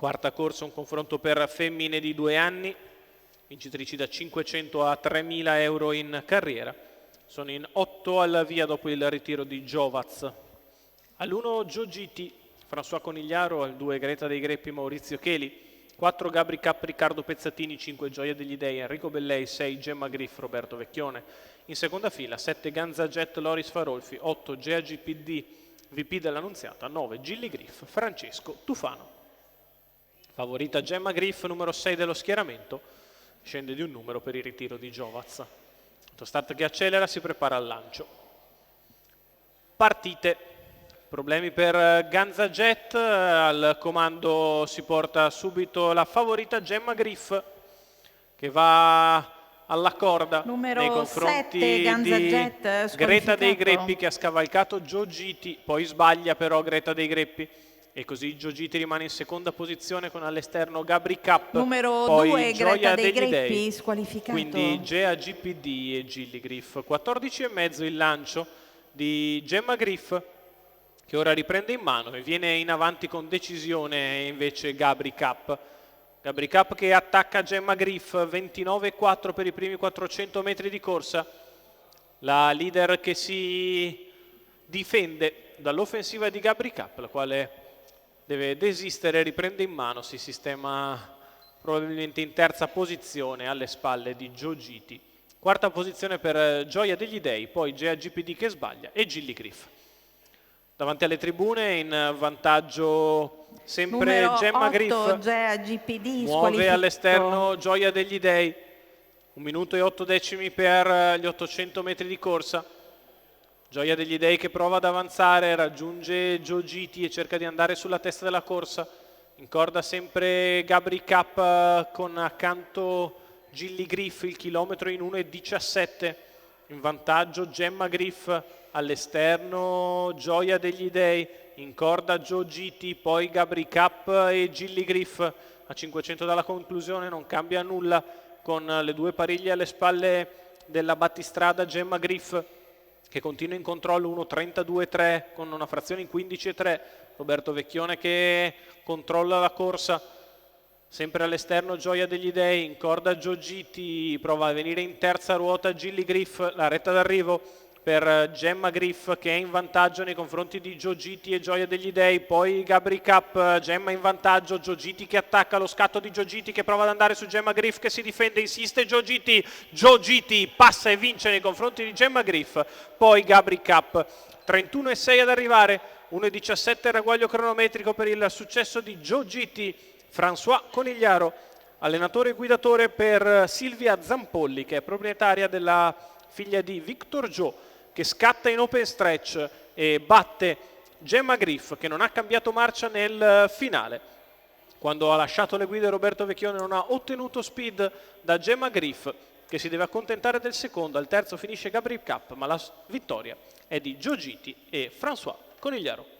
Quarta corsa, un confronto per femmine di 2 anni, vincitrici da 500 a 3.000 euro in carriera. Sono in 8 al via dopo il ritiro di Giovaz. All'1 Giogiti, François Conigliaro, al 2 Greta dei Greppi, Maurizio Cheli, 4 Gabri Cup, Riccardo Pezzatini, 5 Gioia degli Dei, Enrico Bellei, 6 Gemma Griff, Roberto Vecchione. In seconda fila 7 Ganza Jet, Loris Farolfi, 8 GAGPD, VP dell'Annunziata, 9 Gilli Griff, Francesco Tufano. Favorita Gemma Griff, numero 6 dello schieramento, scende di un numero per il ritiro di Giovaz. Autostart che accelera, si prepara al lancio. Partite. Problemi per Ganza Jet, al comando si porta subito la favorita Gemma Griff, che va alla corda numero nei confronti 7, Ganza di Jet, Greta dei Greppi, che ha scavalcato Giogiti, poi sbaglia però Greta dei Greppi. E così Giogiti rimane in seconda posizione con all'esterno Gabri Cup, numero poi 2 Gioia Greta dei degli Greppi, Dei, squalificato. quindi GAGPD e Gilli Griff. 14,5 il lancio di Gemma Griff, che ora riprende in mano e viene in avanti con decisione invece Gabri Cup. Gabri Cup che attacca Gemma Griff, 29,4 per i primi 400 metri di corsa. La leader che si difende dall'offensiva di Gabri Cup, la quale deve desistere, riprende in mano, si sistema probabilmente in terza posizione alle spalle di Giogiti. Quarta posizione per Gioia degli Dei, poi GAGPD che sbaglia e Gilli Griff. Davanti alle tribune in vantaggio sempre numero Gemma 8, Griff, GAGPD, muove all'esterno Gioia degli Dei, 1 minuto e 8 decimi per gli 800 metri di corsa. Gioia degli Dei che prova ad avanzare, raggiunge Giogiti e cerca di andare sulla testa della corsa. In corda sempre Gabri Cup con accanto Gilli Griff, il chilometro in 1,17. In vantaggio Gemma Griff, all'esterno Gioia degli Dei, in corda Giogiti, poi Gabri Cup e Gilli Griff. A 500 dalla conclusione non cambia nulla, con le due pariglie alle spalle della battistrada Gemma Griff, che continua in controllo, 1.32,3 con una frazione in 15,3. Roberto Vecchione che controlla la corsa, sempre all'esterno Gioia degli Dei, in corda Giogiti, prova a venire in terza ruota Gilli Griff, la retta d'arrivo per Gemma Griff che è in vantaggio nei confronti di Giogiti e Gioia degli Dei, poi Gabri Cup, Gemma in vantaggio, Giogiti che attacca, lo scatto di Giogiti che prova ad andare su Gemma Griff che si difende, insiste Giogiti passa e vince nei confronti di Gemma Griff, poi Gabri Cup, 31,6 ad arrivare, 1,17 il ragguaglio cronometrico per il successo di Giogiti. François Conigliaro, allenatore e guidatore per Silvia Zampolli, che è proprietaria della figlia di Victor Gio, che scatta in open stretch e batte Gemma Griff, che non ha cambiato marcia nel finale. Quando ha lasciato le guide Roberto Vecchione non ha ottenuto speed da Gemma Griff, che si deve accontentare del secondo. Al terzo finisce Gabri Cup, ma la vittoria è di Giogiti e François Conigliaro.